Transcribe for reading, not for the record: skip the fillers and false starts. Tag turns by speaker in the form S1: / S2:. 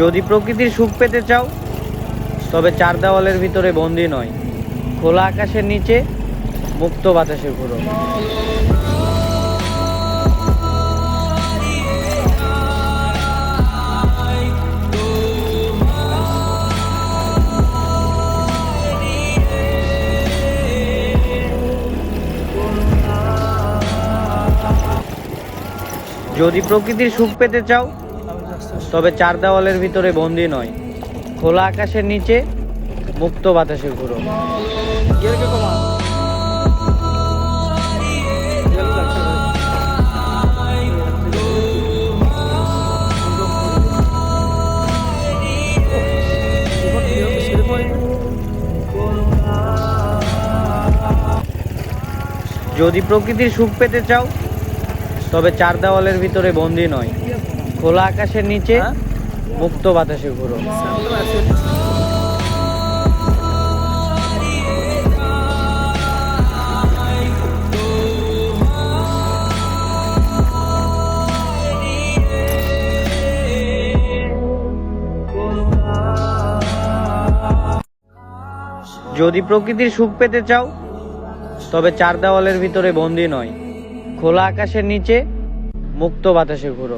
S1: যদি প্রকৃতির সুখ পেতে চাও তবে চার দেওয়ালের ভিতরে বন্দি নয়, খোলা আকাশের নিচে মুক্ত বাতাসে ঘুরো। যদি প্রকৃতির সুখ পেতে চাও তবে চার দেওয়ালের ভিতরে বন্দি নয়, খোলা আকাশের নিচে মুক্ত বাতাসে ঘুরো। যদি প্রকৃতির সুখ পেতে চাও তবে চার দেওয়ালের ভিতরে বন্দি নয়, খোলা আকাশের নিচে মুক্ত বাতাসে ঘুরো। যদি প্রকৃতির সুখ পেতে চাও তবে চার দেওয়ালের ভিতরে বন্দি নয়, খোলা আকাশের নিচে মুক্ত বাতাসে ঘুরো।